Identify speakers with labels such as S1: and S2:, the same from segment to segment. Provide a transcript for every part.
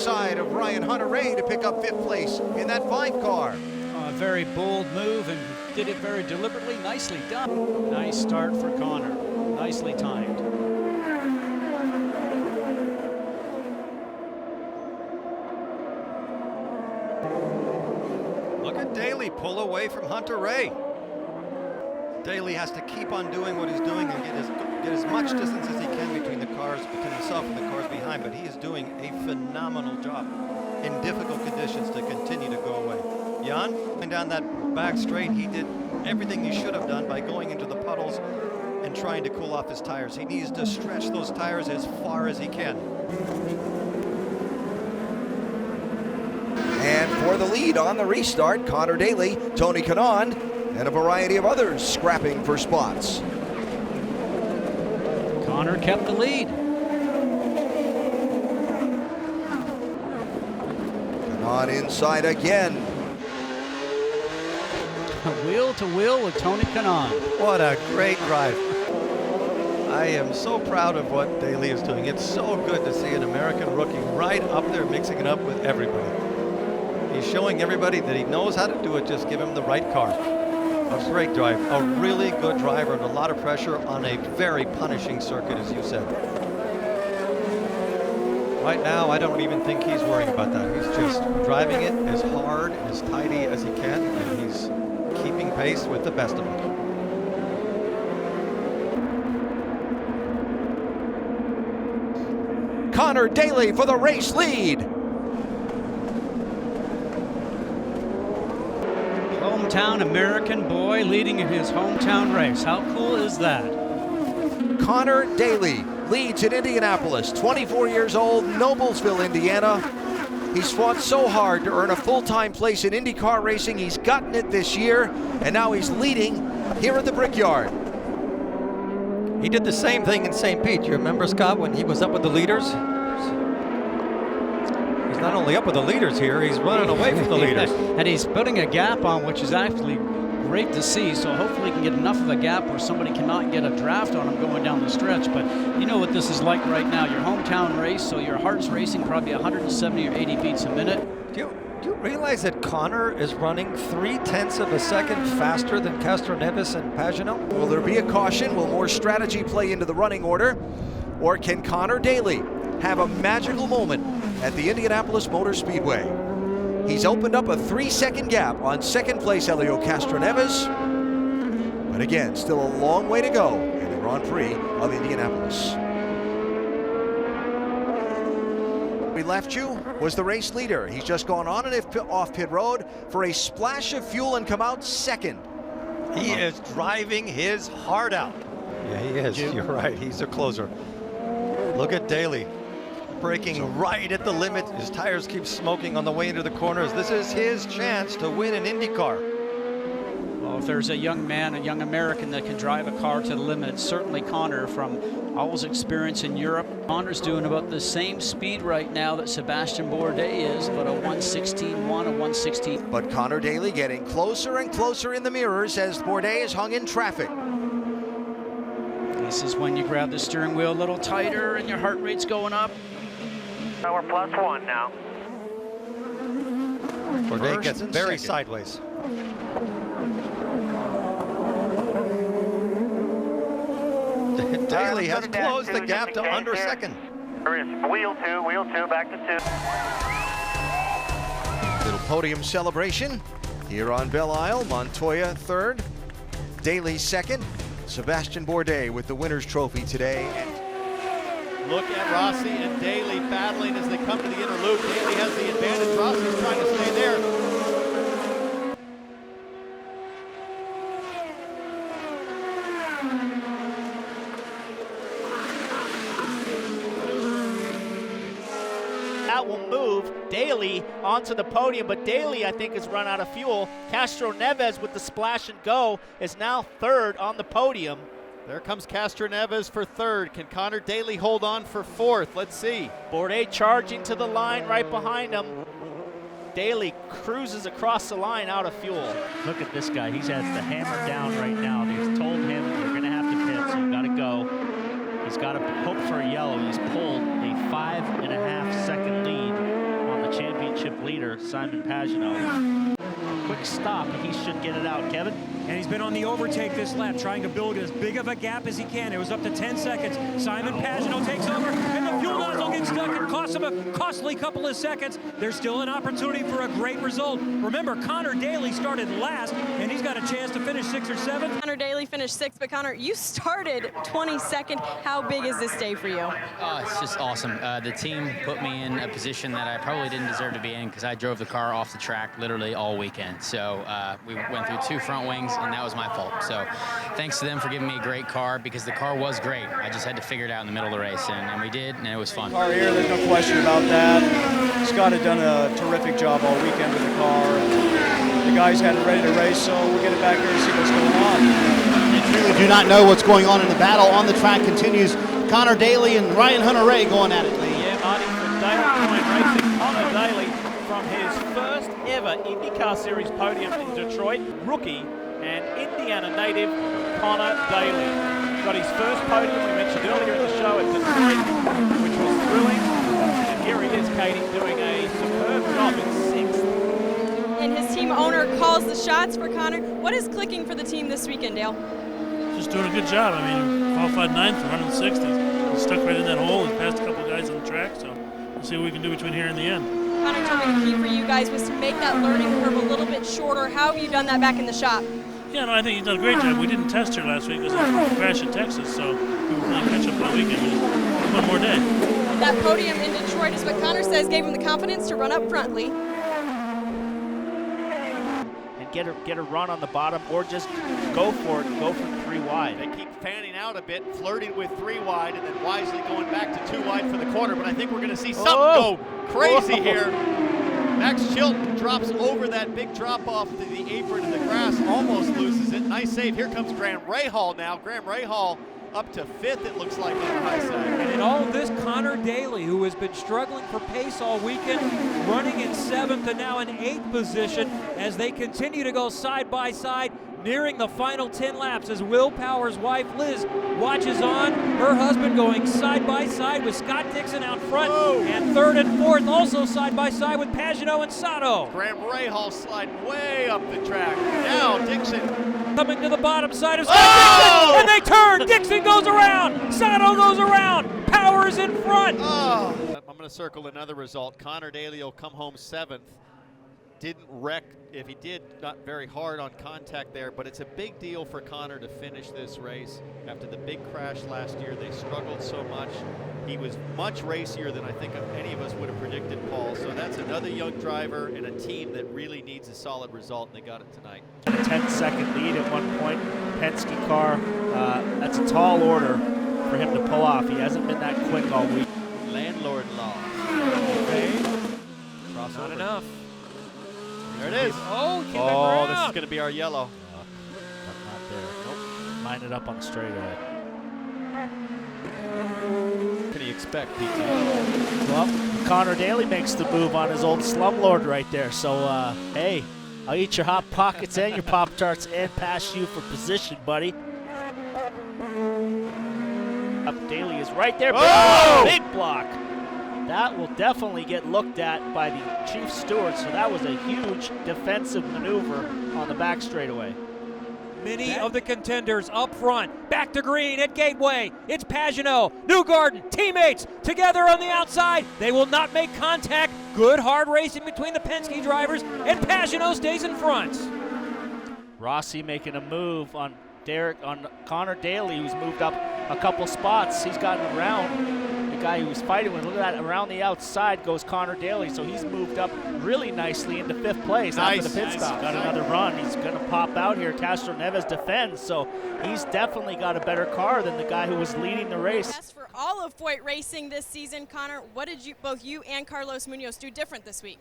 S1: alongside of Ryan Hunter-Reay to pick up 5th place in that 5 car.
S2: A very bold move, and did it very deliberately. Nicely done. Nice start for Conor. Nicely timed.
S3: Look at Daly pull away from Hunter-Reay. Daly has to keep on doing what he's doing and get as much distance as he can between the cars, between himself and the cars behind, but he is doing a phenomenal job in difficult conditions to continue to go away. Jan, going down that back straight, he did everything he should have done by going into the puddles and trying to cool off his tires. He needs to stretch those tires as far as he can.
S1: And for the lead on the restart, Conor Daly, Tony Kanaan, and a variety of others scrapping for spots.
S2: Conor kept the lead.
S1: Kanaan inside again.
S2: Wheel to wheel with Tony Kanaan.
S3: What a great drive. I am so proud of what Daly is doing. It's so good to see an American rookie right up there mixing it up with everybody. He's showing everybody that he knows how to do it, just give him the right car. A great drive, a really good driver, and a lot of pressure on a very punishing circuit, as you said. Right now, I don't even think he's worrying about that. He's just driving it as hard, as tidy as he can, and he's keeping pace with the best of them.
S1: Conor Daly for the race lead.
S2: Hometown American boy leading in his hometown race. How cool is that?
S1: Conor Daly leads in Indianapolis, 24 years old, Noblesville, Indiana. He's fought so hard to earn a full-time place in Indycar racing. He's gotten it this year, and now he's leading here at the Brickyard.
S3: He did the same thing in St. Pete. You remember, Scott, when he was up with the leaders? He's not only up with the leaders here, he's running away from the leaders.
S2: And he's putting a gap on, which is actually great to see. So hopefully he can get enough of a gap where somebody cannot get a draft on him going down the stretch. But you know what this is like right now. Your hometown race, so your heart's racing probably 170 or 80 beats a minute.
S3: Do you realize that Conor is running 0.3 of a second faster than Castroneves and Pagenaud?
S1: Will there be a caution? Will more strategy play into the running order? Or can Conor Daly have a magical moment at the Indianapolis Motor Speedway? He's opened up a 3-second gap on second place Helio Castroneves. But again, still a long way to go in the Grand Prix of Indianapolis. We left you was the race leader. He's just gone on and off pit road for a splash of fuel and come out second.
S3: He is driving his heart out. Yeah, he is. You're right. He's a closer. Look at Daly. Braking right at the limit. His tires keep smoking on the way into the corners. This is his chance to win an IndyCar.
S2: Well, if there's a young man, a young American that can drive a car to the limit, it's certainly Conor from all his experience in Europe. Conor's doing about the same speed right now that Sebastian Bourdais is, about a 1:16.1, a 1:16.
S1: But Conor Daly getting closer and closer in the mirrors as Bourdais is hung in traffic.
S2: This is when you grab the steering wheel a little tighter and your heart rate's going up.
S4: So we're +1 now.
S3: Bourdais gets very
S1: second.
S3: sideways. Daly has closed the gap to under second.
S4: Wheel two, back to 2.
S1: Little podium celebration here on Belle Isle. Montoya third, Daly second, Sebastian Bourdais with the winner's trophy today.
S5: Look at Rossi and Daly battling as they come to the inner loop. Daly has the advantage. Rossi's trying to stay there. That will move Daly onto the podium, but Daly, I think, has run out of fuel. Castroneves with the splash and go is now third on the podium. There comes Castroneves for third. Can Conor Daly hold on for fourth? Let's see. Bourdais charging to the line right behind him. Daly cruises across the line out of fuel.
S6: Look at this guy. He has the hammer down right now. They've told him you're going to have to pit, so you've got to go. He's got to hope for a yellow. He's pulled a 5.5 second lead leader, Simon Pagenaud. A quick stop, and he should get it out. Kevin?
S7: And he's been on the overtake this lap, trying to build as big of a gap as he can. It was up to 10 seconds. Simon Pagenaud takes over, and the fuel nozzle gets stuck and costs him a costly couple of seconds. There's still an opportunity for a great result. Remember, Conor Daly started last, and he's got a chance to finish 6th or 7th.
S8: Conor Daly finished 6th, but Conor, you started 22nd. How big is this day for you?
S9: Oh, it's just awesome. The team put me in a position that I probably didn't deserve to be in because I drove the car off the track literally all weekend. So we went through 2 front wings, and that was my fault. So thanks to them for giving me a great car because the car was great. I just had to figure it out in the middle of the race, and we did, and it was fun.
S10: Car here, there's no question about that. Scott had done a terrific job all weekend with the car. The guys had it ready to race, so we'll get it back here and see what's going on.
S11: They truly do not know what's going on, and the battle on the track continues. Conor Daly and Ryan Hunter-Reay going at it, Lee.
S5: Yeah, Marty from Daly Point Racing. Conor Daly from his first ever IndyCar Series podium in Detroit. Rookie and Indiana native Conor Daly. Got his first podium, we mentioned earlier in the show, at Detroit, which was thrilling. And here he is, Katie, doing a superb job in 6th.
S8: And his team owner calls the shots for Conor. What is clicking for the team this weekend, Dale?
S12: Just doing a good job. I mean, qualified 9th and running 6th. He's stuck right in that hole. He passed a couple guys on the track, so we'll see what we can do between here and the end.
S8: Conor told me the key for you guys was to make that learning curve a little bit shorter. How have you done that back in the shop?
S12: Yeah, no, I think he's done a great job. We didn't test here last week because of the crash in Texas, so we were playing catch up all weekend. We just one more day.
S8: That podium in Detroit is what Conor says gave him the confidence to run up front, Lee.
S5: And get a run on the bottom, or just go for it, go for 3 wide. They keep fanning out a bit, flirting with 3 wide, and then wisely going back to 2 wide for the corner. But I think we're going to see something go crazy here. Max Chilton drops over that big drop-off to the apron in the grass, almost loses it. Nice save. Here comes Graham Rahal now. Graham Rahal up to 5th, it looks like, on the high side.
S7: And in all of this, Conor Daly, who has been struggling for pace all weekend, running in 7th and now in 8th position as they continue to go side by side, nearing the final 10 laps as Will Power's wife, Liz, watches on. Her husband going side by side with Scott Dixon out front. Whoa. And 3rd and 4th also side by side with Pagenaud and Sato.
S5: Graham Rahal sliding way up the track. Now Dixon
S7: coming to the bottom side of Scott Dixon, and they turn. Dixon goes around. Sato goes around. Power's in front.
S5: I'm going to circle another result. Conor Daly will come home 7th. Didn't wreck, if he did, not very hard on contact there, but it's a big deal for Conor to finish this race. After the big crash last year, they struggled so much. He was much racier than I think any of us would have predicted, Paul. So that's another young driver and a team that really needs a solid result, and they got it tonight.
S13: A 10-second lead at one point. Penske car, that's a tall order for him to pull off. He hasn't been that quick all week.
S5: Landlord law.
S7: Okay.
S5: Not
S7: enough.
S5: There it is.
S7: Oh, came back around.
S5: This is going to be our yellow.
S13: Not there. Nope. Line it up on the straightaway.
S5: What can you expect, PT?
S13: Well, Conor Daly makes the move on his old slumlord right there. So, hey, I'll eat your Hot Pockets and your Pop-Tarts and pass you for position, buddy. Up Daly is right there. Big block. That will definitely get looked at by the chief steward, so that was a huge defensive maneuver on the back straightaway.
S7: Many of the contenders up front, back to green at Gateway. It's Pagenaud, Newgarden, teammates together on the outside. They will not make contact. Good hard racing between the Penske drivers, and Pagenaud stays in front.
S13: Rossi making a move on Conor Daly, who's moved up a couple spots. He's gotten around the guy he was fighting with. Look at that, around the outside goes Conor Daly, so he's moved up really nicely into 5th place after the pit stop. Got another run. He's going to pop out here. Castro Neves defends, so he's definitely got a better car than the guy who was leading the race.
S8: Best for all of Foyt Racing this season, Conor. What did both you and Carlos Munoz do different this week?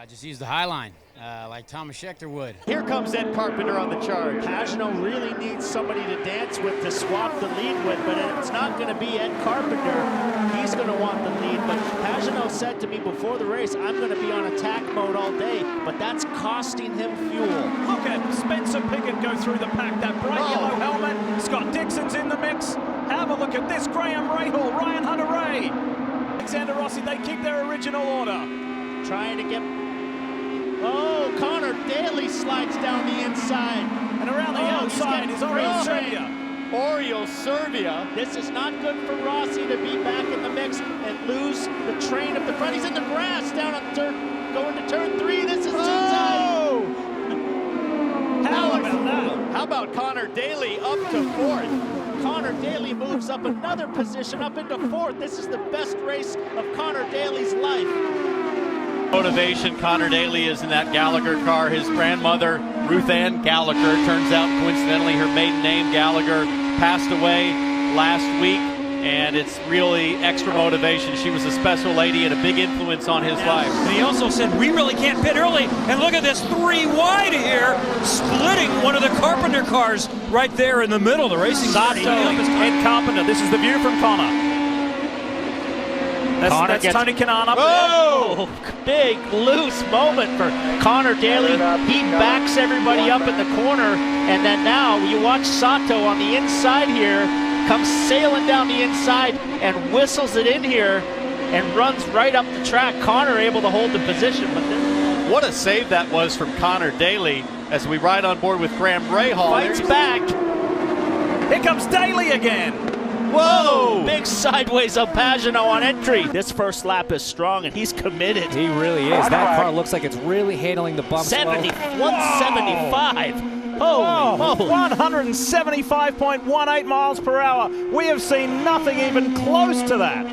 S9: Just use the high line, like Thomas Scheckter would.
S5: Here comes Ed Carpenter on the charge.
S13: Pagenaud really needs somebody to dance with, to swap the lead with, but it's not going to be Ed Carpenter. He's going to want the lead, but Pagenaud said to me before the race, I'm going to be on attack mode all day, but that's costing him fuel.
S14: Look at Spencer Piggott go through the pack, that bright yellow helmet. Scott Dixon's in the mix. Have a look at this, Graham Rahal, Ryan Hunter-Reay. Alexander Rossi, they keep their original order.
S13: Trying to get Oh, Conor Daly slides down the inside.
S14: And around the outside is Oriol Serbia.
S13: Oriol Serbia. This is not good for Rossi to be back in the mix and lose the train up the front. He's in the grass down on going to turn 3. This is too tight.
S14: How about that?
S13: How about Conor Daly up to 4th? Conor Daly moves up another position up into 4th. This is the best race of Conor Daly's life.
S15: Motivation, Conor Daly is in that Gallagher car. His grandmother, Ruth Ann Gallagher, turns out coincidentally her maiden name, Gallagher, passed away last week, and it's really extra motivation. She was a special lady and a big influence on his life.
S7: And he also said, we really can't pit early. And look at this 3 wide here, splitting one of the Carpenter cars right there in the middle. The racing
S14: Sato and Carpenter. This is the view from Conor. That's Tony Kanaan up
S13: there. Big loose moment for Conor Daly. He backs everybody up in the corner, and then now you watch Sato on the inside here, comes sailing down the inside and whistles it in here and runs right up the track. Conor able to hold the position. But then,
S15: what a save that was from Conor Daly as we ride on board with Graham Rahal.
S13: Fights back.
S14: Here comes Daly again.
S13: Whoa! Big sideways of Pagano on entry. This first lap is strong, and he's committed.
S16: He really is. That car looks like it's really handling the bumps.
S13: 175. Holy moly.
S14: 175.18 miles per hour. We have seen nothing even close to that.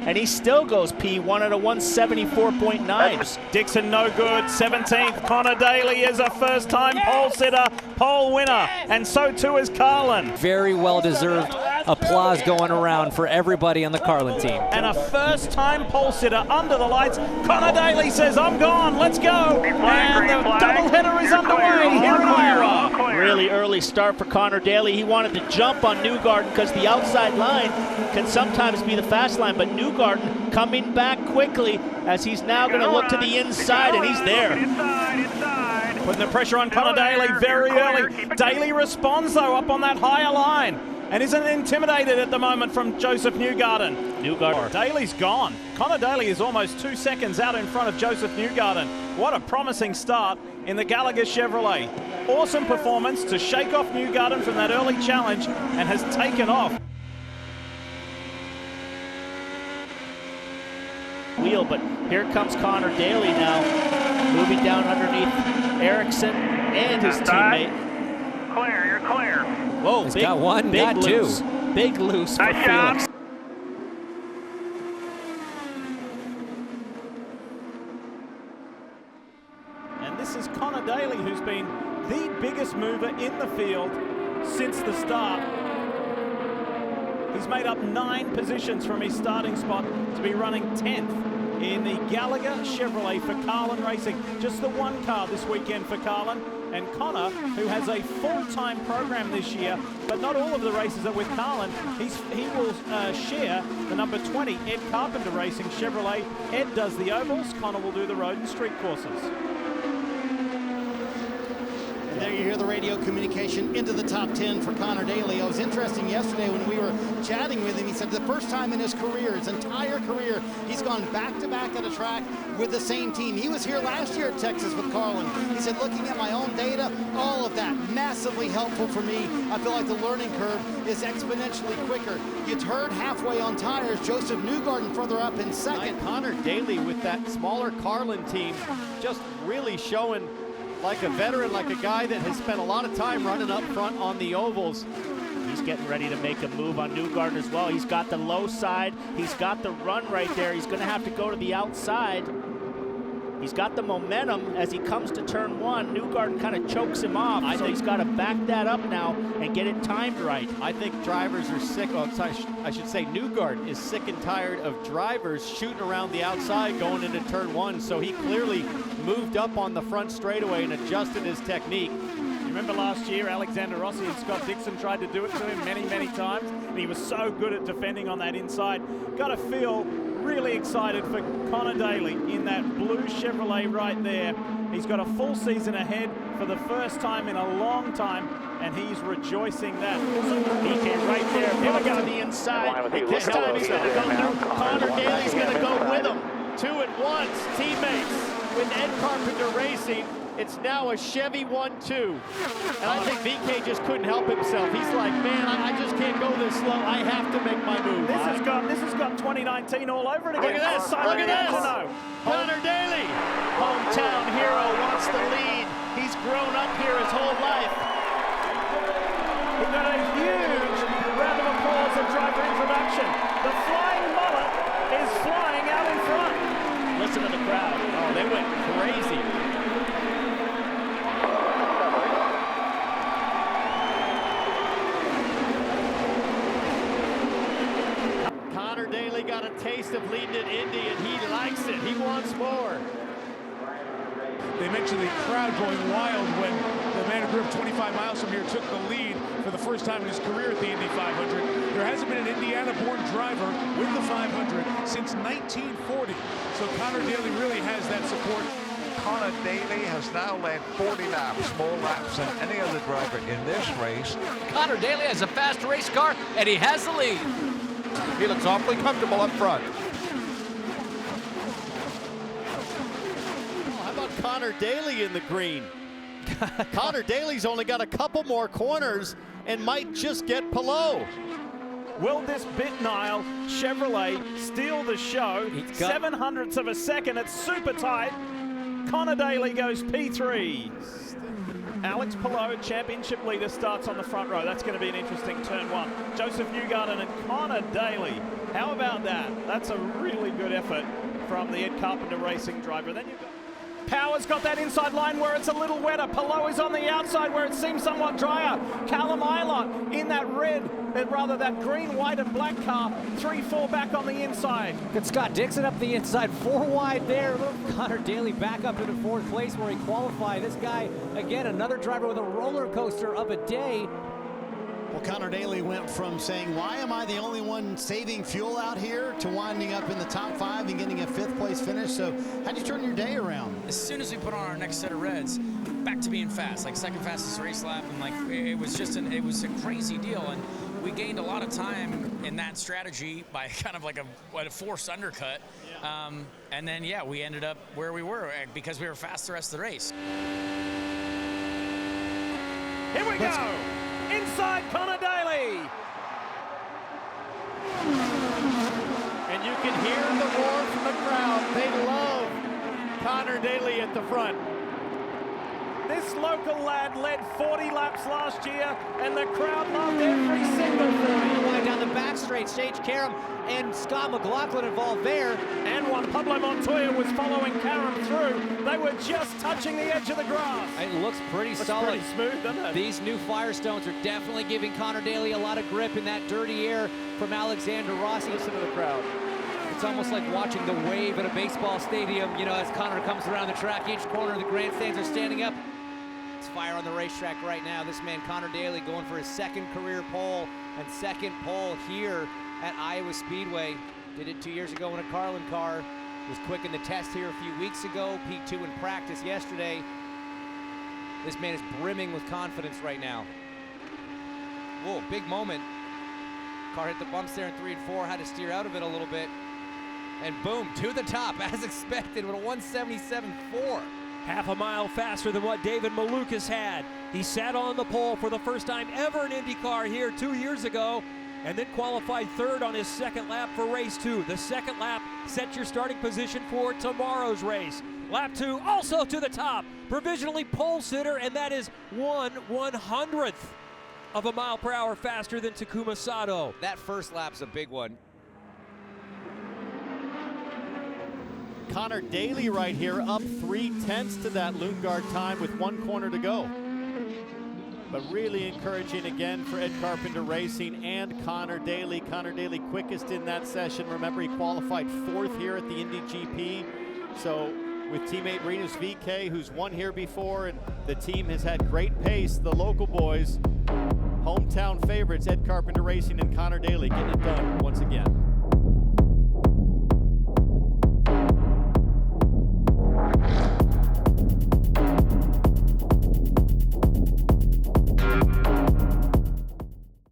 S13: And he still goes P1 at a 174.9.
S14: Dixon no good, 17th. Conor Daly is a first-time pole sitter, pole winner, and so too is Carlin.
S16: Very well-deserved applause going around for everybody on the Carlin team.
S14: And a first-time pole sitter under the lights. Conor Daly says, I'm gone, let's go. And the doubleheader is underway here in Iowa.
S13: Really early start for Conor Daly. He wanted to jump on Newgarden because the outside line can sometimes be the fast line, but Newgarden coming back quickly as he's now going to look to the inside, and he's there.
S14: Putting the pressure on Conor Daly very early. Daly responds, though, up on that higher line and isn't intimidated at the moment from Joseph Newgarden. Daly's gone. Conor Daly is almost 2 seconds out in front of Joseph Newgarden. What a promising start in the Gallagher Chevrolet. Awesome performance to shake off Newgarden from that early challenge and has taken off.
S13: Wheel, but here comes Conor Daly now, moving down underneath Ericsson and his teammate.
S4: Clear, you're clear.
S13: Whoa,
S16: He's got one, got
S13: loose.
S16: two.
S13: Big loose for Felix.
S14: And this is Conor Daly, who's been the biggest mover in the field since the start. He's made up 9 positions from his starting spot to be running 10th in the Gallagher Chevrolet for Carlin Racing. Just the one car this weekend for Carlin. And Conor, who has a full-time program this year, but not all of the races are with Carlin. He will share the number 20 Ed Carpenter Racing Chevrolet. Ed does the ovals, Conor will do the road and street courses.
S11: And there you hear the radio communication into the top 10 for Conor Daly. It was interesting yesterday when we were chatting with him. He said the first time in his career, his entire career, he's gone back-to-back at a track with the same team. He was here last year at Texas with Carlin. He said, looking at my own data, all of that massively helpful for me. I feel like the learning curve is exponentially quicker. You turn halfway on tires. Joseph Newgarden further up in second.
S15: Conor Daly with that smaller Carlin team just really showing like a veteran, like a guy that has spent a lot of time running up front on the ovals.
S13: He's getting ready to make a move on Newgarden as well. He's got the low side. He's got the run right there. He's going to have to go to the outside. He's got the momentum as he comes to turn 1. Newgarden kind of chokes him off, so he's got to back that up now and get it timed right.
S15: I think drivers are sick. Oh, I should say Newgarden is sick and tired of drivers shooting around the outside going into turn 1, so he clearly moved up on the front straightaway and adjusted his technique.
S14: You remember last year, Alexander Rossi and Scott Dixon tried to do it to him many, many times, and he was so good at defending on that inside. Got to feel really excited for Conor Daly in that blue Chevrolet right there. He's got a full season ahead for the first time in a long time, and he's rejoicing that.
S13: DK right there, here we go on the inside. This time he's going to go through. Conor Daly's going to go with him.
S5: 2-1 teammates with Ed Carpenter Racing. It's now a Chevy 1-2. And I think VK just couldn't help himself. He's like, man, I just can't go this slow. I have to make my move.
S14: This has got 2019 all over it again.
S5: Look at this, look at this. Conor Daly, hometown hero, wants the lead. He's grown up here his whole life.
S14: We've got a huge round of applause at driver introduction. The flying mullet is flying out in front.
S5: Listen to the crowd. Oh, they went crazy. Conor Daly got a taste of leading at Indy, and he likes it. He wants more.
S17: They mentioned the crowd going wild when the man who grew up 25 miles from here took the lead for the first time in his career at the Indy 500. There hasn't been an Indiana-born driver with the 500 since 1940. So Conor Daly really has that support.
S18: Conor Daly has now led 40 laps, more laps than any other driver in this race.
S16: Conor Daly has a fast race car, and he has the lead.
S3: He looks awfully comfortable up front.
S5: Conor Daly in the green. Conor Daly's only got a couple more corners and might just get below.
S14: Will this Bitnile Chevrolet steal the show? 7/100ths of a second. It's super tight. Conor Daly goes P3. Alex Palou, championship leader, starts on the front row. That's going to be an interesting turn one. Joseph Newgarden and Conor Daly. How about that? That's a really good effort from the Ed Carpenter Racing driver. Then you've got Power's got that inside line where it's a little wetter. Palou is on the outside where it seems somewhat drier. Callum Eilert in that red, rather that green, white and black car. 3-4 back on the inside.
S16: Good Scott Dixon up the inside, 4 wide there. Conor Daly back up into 4th place where he qualified. This guy, again, another driver with a roller coaster of a day.
S11: Well, Conor Daly went from saying, why am I the only one saving fuel out here, to winding up in the top 5 and getting a 5th place finish. So how'd you turn your day around?
S19: As soon as we put on our next set of reds, back to being fast, like second fastest race lap, and like it was a crazy deal. And we gained a lot of time in that strategy by kind of like a forced undercut. And then, yeah, we ended up where we were because we were fast the rest of the race.
S14: Here we go. Inside Conor Daly.
S5: And you can hear the roar from the crowd. They love Conor Daly at the front.
S14: This local lad led 40 laps last year, and the crowd loved every single 40.
S16: Line down the back straight, Sage Karam and Scott McLaughlin involved there.
S14: And while Pablo Montoya was following Karam through, they were just touching the edge of the grass.
S16: It looks pretty solid.
S14: Pretty smooth, doesn't it?
S16: These new Firestones are definitely giving Conor Daly a lot of grip in that dirty air from Alexander Rossi.
S5: Listen to the crowd.
S16: It's almost like watching the wave at a baseball stadium, you know, as Conor comes around the track. Each corner of the grandstands are standing up. It's fire on the racetrack right now. This man, Conor Daly, going for his 2nd career pole and 2nd pole here at Iowa Speedway. Did it 2 years ago in a Carlin car. Was quick in the test here a few weeks ago. P2 in practice yesterday. This man is brimming with confidence right now. Whoa, big moment. Car hit the bumps there in 3 and 4. Had to steer out of it a little bit. And boom, to the top as expected with a 177.4.
S7: Half a mile faster than what David Malukas had. He sat on the pole for the first time ever in IndyCar here 2 years ago, and then qualified 3rd on his 2nd lap for race 2. The 2nd lap sets your starting position for tomorrow's race. Lap 2 also to the top, provisionally pole sitter, and that is 1/100th of a mile per hour faster than Takuma Sato.
S16: That first lap's a big one.
S5: Conor Daly right here, up 3/10 to that Lundgaard time with 1 corner to go. But really encouraging again for Ed Carpenter Racing and Conor Daly. Conor Daly quickest in that session. Remember, he qualified 4th here at the Indy GP. So with teammate Rinus VK, who's won here before, and the team has had great pace, the local boys, hometown favorites, Ed Carpenter Racing and Conor Daly getting it done once again.